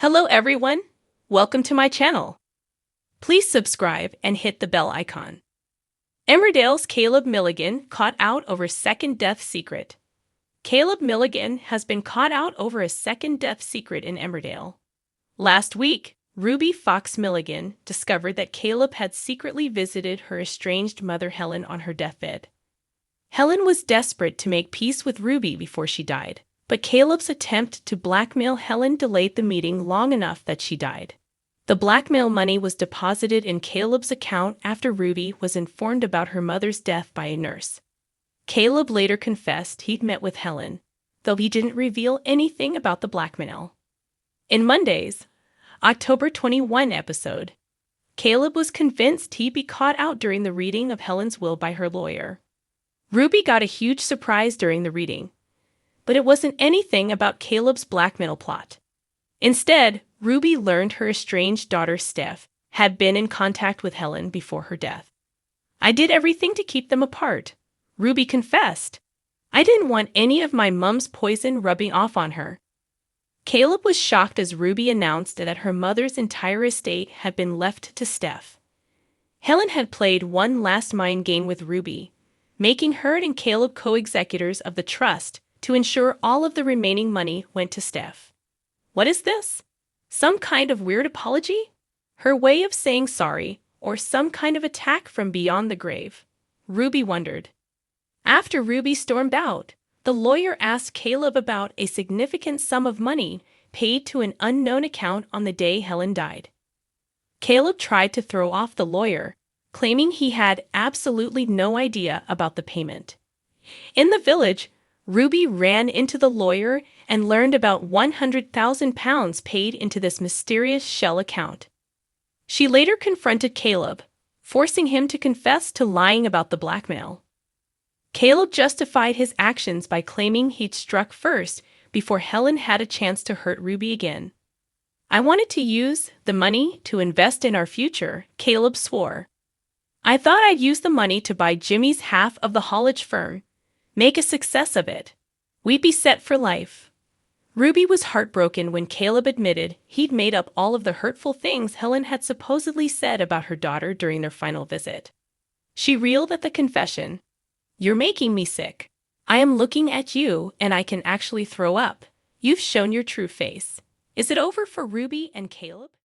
Hello everyone, welcome to my channel. Please subscribe and hit the bell icon. Emmerdale's Caleb Miligan caught out over second death secret. Caleb Miligan has been caught out over a second death secret in Emmerdale. Last week, Ruby Fox Miligan discovered that Caleb had secretly visited her estranged mother Helen on her deathbed. Helen was desperate to make peace with Ruby before she died, but Caleb's attempt to blackmail Helen delayed the meeting long enough that she died. The blackmail money was deposited in Caleb's account after Ruby was informed about her mother's death by a nurse. Caleb later confessed he'd met with Helen, though he didn't reveal anything about the blackmail. In Monday's October 21 episode, Caleb was convinced he'd be caught out during the reading of Helen's will by her lawyer. Ruby got a huge surprise during the reading, but it wasn't anything about Caleb's blackmail plot. Instead, Ruby learned her estranged daughter Steph had been in contact with Helen before her death. "I did everything to keep them apart," Ruby confessed. "I didn't want any of my mom's poison rubbing off on her." Caleb was shocked as Ruby announced that her mother's entire estate had been left to Steph. Helen had played one last mind game with Ruby, making her and Caleb co-executors of the trust to ensure all of the remaining money went to Steph. What is this? Some kind of weird apology? Her way of saying sorry, or some kind of attack from beyond the grave? Ruby wondered. After Ruby stormed out, the lawyer asked Caleb about a significant sum of money paid to an unknown account on the day Helen died. Caleb tried to throw off the lawyer, claiming he had absolutely no idea about the payment. In the village, Ruby ran into the lawyer and learned about £100,000 paid into this mysterious shell account. She later confronted Caleb, forcing him to confess to lying about the blackmail. Caleb justified his actions by claiming he'd struck first before Helen had a chance to hurt Ruby again. "I wanted to use the money to invest in our future," Caleb swore. "I thought I'd use the money to buy Jimmy's half of the haulage firm, make a success of it. We'd be set for life." Ruby was heartbroken when Caleb admitted he'd made up all of the hurtful things Helen had supposedly said about her daughter during their final visit. She reeled at the confession. "You're making me sick. I am looking at you and I can actually throw up. You've shown your true face." Is it over for Ruby and Caleb?